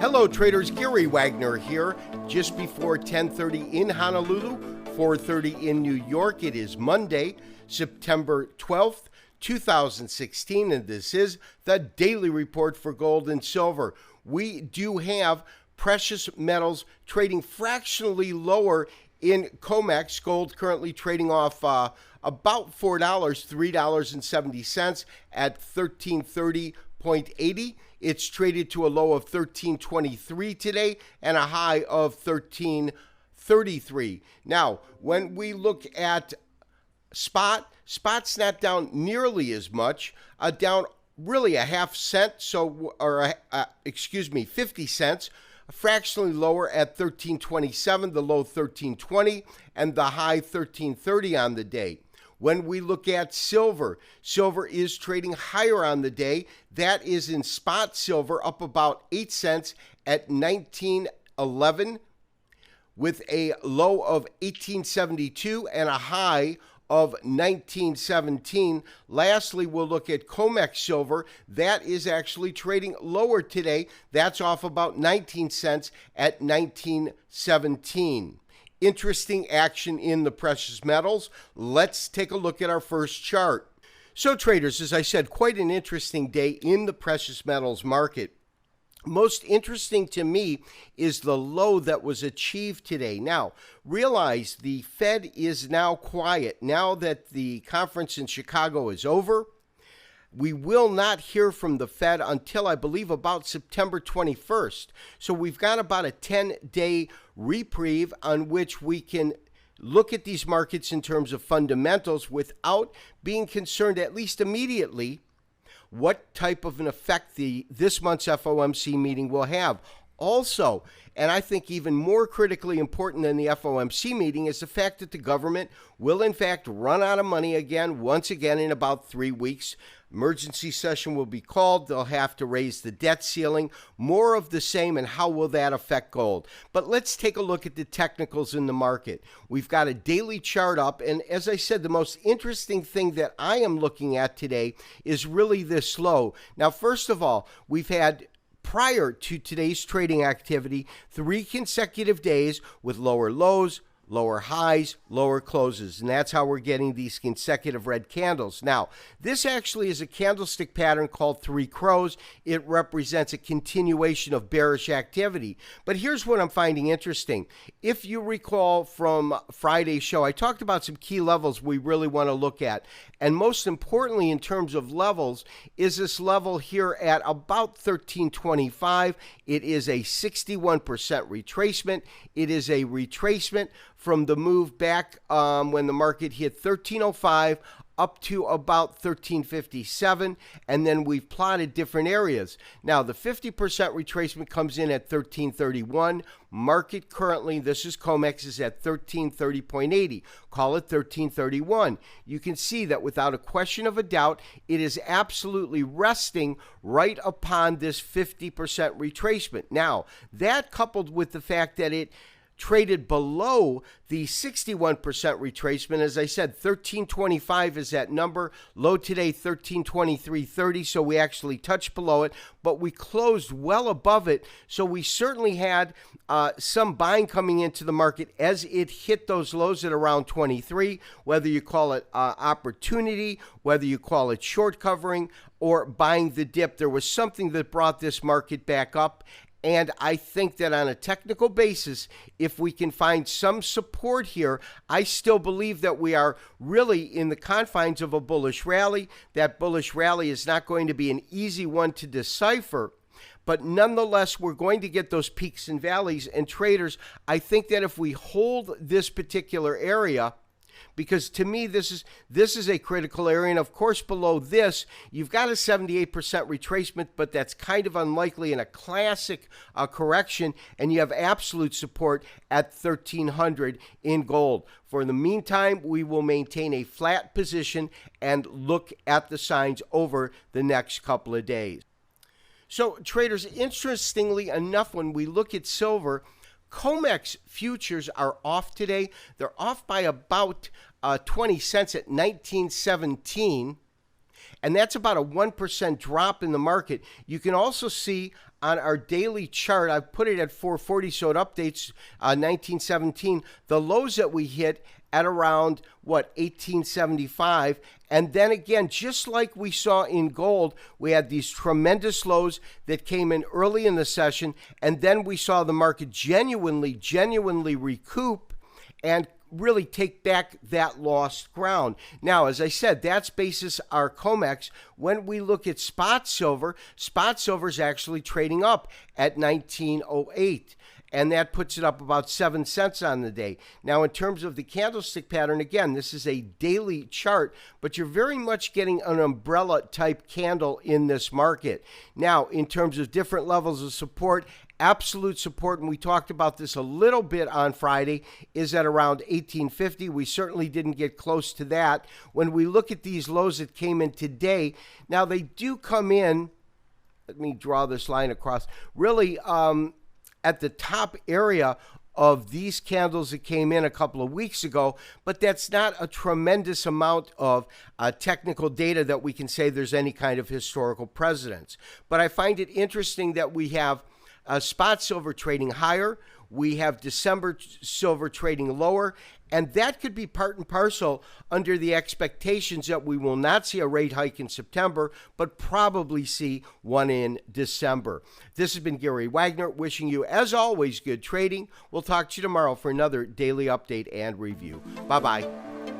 Hello traders, Gary Wagner here, just before 10:30 in Honolulu, 4:30 in New York. It is Monday, September 12th, 2016, and this is the Daily Report for Gold and Silver. We do have precious metals trading fractionally lower in COMEX. Gold currently trading off about $4, $3.70 at 1330.80. It's traded to a low of 1323 today and a high of 1333. Now, when we look at spot snapped down nearly as much, down really a half cent, 50 cents, fractionally lower at 1327, the low 1320, and the high 1330 on the day. When we look at silver is trading higher on the day. That is in spot silver, up about 8 cents at 1911, with a low of 1872 and a high of 1917. Lastly, we'll look at COMEX silver. That is actually trading lower today. That's off about 19 cents at 1917. Interesting action in the precious metals. Let's take a look at our first chart. So traders, as I said, quite an interesting day in the precious metals market. Most interesting to me is the low that was achieved today. Now, realize the Fed is now quiet. Now that the conference in Chicago is over, we will not hear from the Fed until, I believe, about September 21st. So we've got about a 10-day reprieve on which we can look at these markets in terms of fundamentals without being concerned, at least immediately, what type of an effect this month's FOMC meeting will have. Also, and I think even more critically important than the FOMC meeting, is the fact that the government will in fact run out of money once again in about 3 weeks. Emergency session will be called. They'll have to raise the debt ceiling. More of the same, and how will that affect gold? But let's take a look at the technicals in the market. We've got a daily chart up, and as I said, the most interesting thing that I am looking at today is really this low. Now, first of all, we've had, prior to today's trading activity, 3 consecutive days with lower lows, lower highs, lower closes, and that's how we're getting these consecutive red candles. Now, this actually is a candlestick pattern called Three Crows. It represents a continuation of bearish activity. But here's what I'm finding interesting. If you recall from Friday's show, I talked about some key levels we really want to look at. And most importantly, in terms of levels, is this level here at about 1325. It is a 61% retracement. It is a retracement from the move back when the market hit 1305 up to about 1357, and then we've plotted different areas. Now, the 50% retracement comes in at 1331. Market currently, this is COMEX, is at 1330.80. Call it 1331. You can see that without a question of a doubt, it is absolutely resting right upon this 50% retracement. Now, that coupled with the fact that it traded below the 61% retracement. As I said, 1325 is that number. Low today, 1323.30, so we actually touched below it, but we closed well above it. So we certainly had some buying coming into the market as it hit those lows at around 23, whether you call it opportunity, whether you call it short covering, or buying the dip. There was something that brought this market back up. And I think that on a technical basis, if we can find some support here, I still believe that we are really in the confines of a bullish rally. That bullish rally is not going to be an easy one to decipher. But nonetheless, we're going to get those peaks and valleys. And traders, I think that if we hold this particular area, because to me, this is a critical area. And of course, below this, you've got a 78% retracement, but that's kind of unlikely in a classic correction. And you have absolute support at 1300 in gold. For the meantime, we will maintain a flat position and look at the signs over the next couple of days. So traders, interestingly enough, when we look at silver, COMEX futures are off today. They're off by about 20 cents at 1917. and that's about a 1% drop in the market. You can also see on our daily chart, I've put it at 440, so it updates 1917, the lows that we hit at around, 1875. And then again, just like we saw in gold, we had these tremendous lows that came in early in the session, and then we saw the market genuinely recoup and really take back that lost ground. Now, as I said, that's basis our COMEX. When we look at spot silver is actually trading up at 1908. And that puts it up about 7 cents on the day. Now, in terms of the candlestick pattern, again, this is a daily chart, but you're very much getting an umbrella type candle in this market. Now, in terms of different levels of support, absolute support, and we talked about this a little bit on Friday, is at around 1850. We certainly didn't get close to that. When we look at these lows that came in today, now they do come in, let me draw this line across, really, at the top area of these candles that came in a couple of weeks ago, but that's not a tremendous amount of technical data that we can say there's any kind of historical precedence. But I find it interesting that we have spot silver trading higher, we have December silver trading lower, and that could be part and parcel under the expectations that we will not see a rate hike in September, but probably see one in December. This has been Gary Wagner wishing you, as always, good trading. We'll talk to you tomorrow for another daily update and review. Bye-bye.